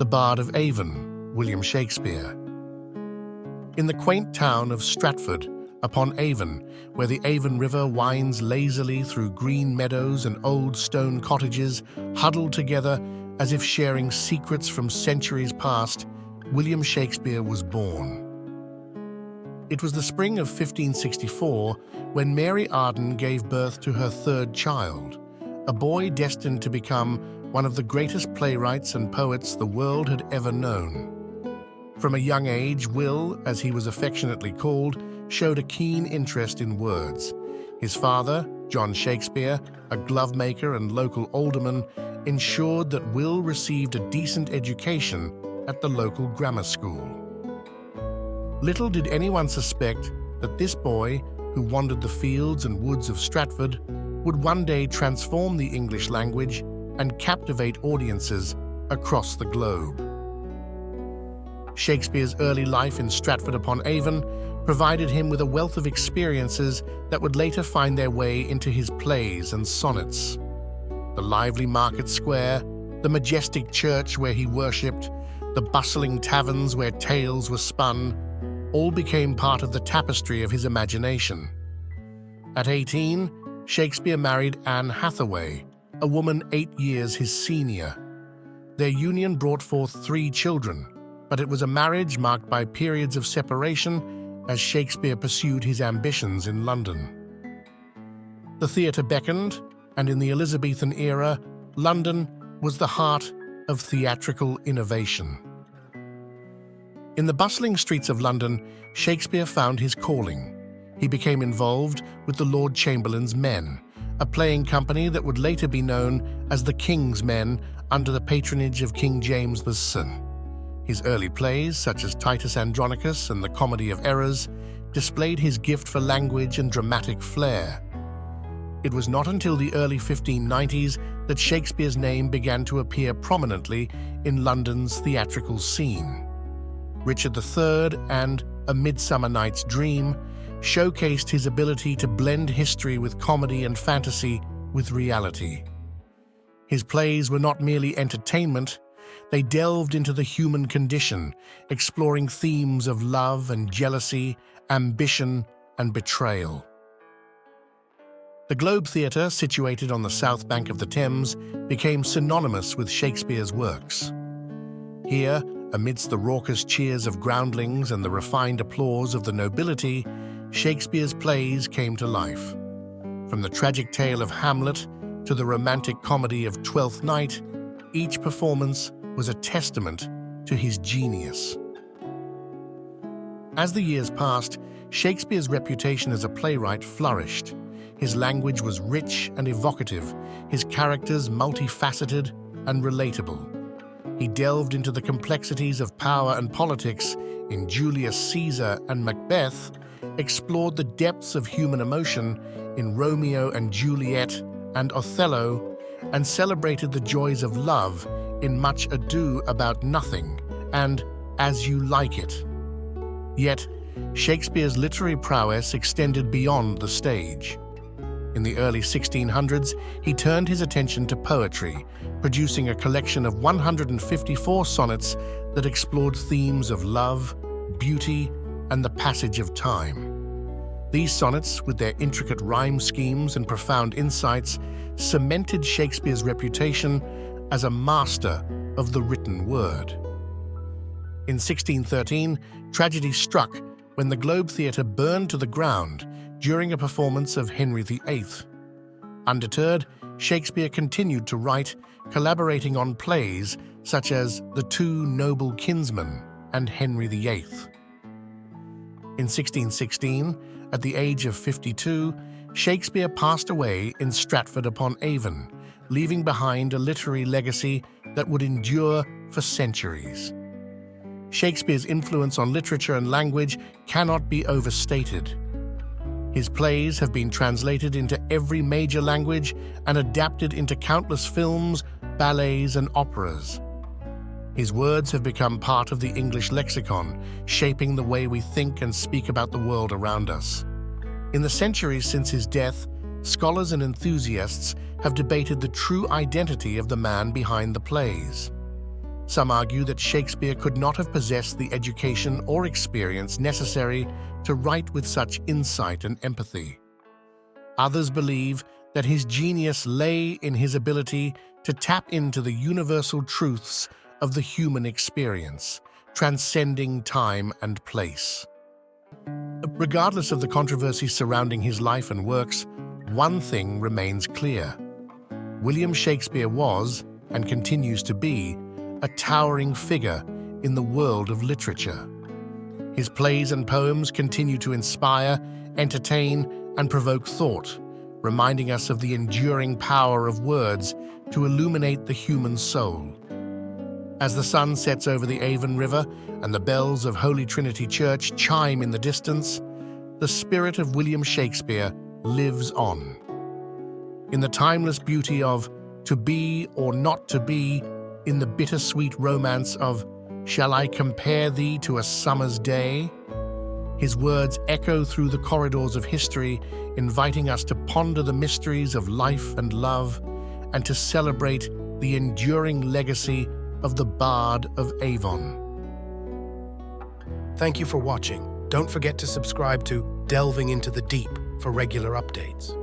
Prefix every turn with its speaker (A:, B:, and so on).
A: the Bard of Avon, William Shakespeare. In the quaint town of Stratford upon Avon, where the Avon River winds lazily through green meadows and old stone cottages huddled together as if sharing secrets from centuries past, William Shakespeare was born. It was the spring of 1564 when Mary Arden gave birth to her third child, a boy destined to become one of the greatest playwrights and poets the world had ever known. From a young age, Will, as he was affectionately called, showed a keen interest in words. His father, John Shakespeare, a glovemaker and local alderman, ensured that Will received a decent education at the local grammar school. Little did anyone suspect that this boy, who wandered the fields and woods of Stratford, would one day transform the English language and captivate audiences across the globe. Shakespeare's early life in Stratford-upon-Avon provided him with a wealth of experiences that would later find their way into his plays and sonnets. The lively market square, the majestic church where he worshipped, the bustling taverns where tales were spun, all became part of the tapestry of his imagination. At 18, Shakespeare married Anne Hathaway, a woman 8 years his senior. Their union brought forth 3 children, but it was a marriage marked by periods of separation as Shakespeare pursued his ambitions in London. The theatre beckoned, and in the Elizabethan era, London was the heart of theatrical innovation. In the bustling streets of London, Shakespeare found his calling. He became involved with the Lord Chamberlain's Men, a playing company that would later be known as the King's Men under the patronage of King James VI. His early plays, such as Titus Andronicus and the Comedy of Errors, displayed his gift for language and dramatic flair. It was not until the early 1590s that Shakespeare's name began to appear prominently in London's theatrical scene. Richard III and A Midsummer Night's Dream showcased his ability to blend history with comedy and fantasy with reality. His plays were not merely entertainment, they delved into the human condition, exploring themes of love and jealousy, ambition and betrayal. The Globe Theatre, situated on the south bank of the Thames, became synonymous with Shakespeare's works. Here, amidst the raucous cheers of groundlings and the refined applause of the nobility, Shakespeare's plays came to life. From the tragic tale of Hamlet to the romantic comedy of Twelfth Night, each performance was a testament to his genius. As the years passed, Shakespeare's reputation as a playwright flourished. His language was rich and evocative, his characters multifaceted and relatable. He delved into the complexities of power and politics in Julius Caesar and Macbeth, explored the depths of human emotion in Romeo and Juliet and Othello, and celebrated the joys of love in Much Ado About Nothing and As You Like It. Yet, Shakespeare's literary prowess extended beyond the stage. In the early 1600s, he turned his attention to poetry, producing a collection of 154 sonnets that explored themes of love, beauty, and the passage of time. These sonnets, with their intricate rhyme schemes and profound insights, cemented Shakespeare's reputation as a master of the written word. In 1613, tragedy struck when the Globe Theatre burned to the ground during a performance of Henry VIII. Undeterred, Shakespeare continued to write, collaborating on plays such as The Two Noble Kinsmen and Henry VIII. In 1616, at the age of 52, Shakespeare passed away in Stratford-upon-Avon, leaving behind a literary legacy that would endure for centuries. Shakespeare's influence on literature and language cannot be overstated. His plays have been translated into every major language and adapted into countless films, ballets, and operas. His words have become part of the English lexicon, shaping the way we think and speak about the world around us. In the centuries since his death, scholars and enthusiasts have debated the true identity of the man behind the plays. Some argue that Shakespeare could not have possessed the education or experience necessary to write with such insight and empathy. Others believe that his genius lay in his ability to tap into the universal truths of the human experience, transcending time and place. Regardless of the controversy surrounding his life and works, one thing remains clear. William Shakespeare was, and continues to be, a towering figure in the world of literature. His plays and poems continue to inspire, entertain, and provoke thought, reminding us of the enduring power of words to illuminate the human soul. As the sun sets over the Avon River and the bells of Holy Trinity Church chime in the distance, the spirit of William Shakespeare lives on. In the timeless beauty of to be or not to be, in the bittersweet romance of "Shall I compare thee to a summer's day?" His words echo through the corridors of history, inviting us to ponder the mysteries of life and love and to celebrate the enduring legacy of the Bard of Avon.
B: Thank you for watching. Don't forget to subscribe to Delving into the Deep for regular updates.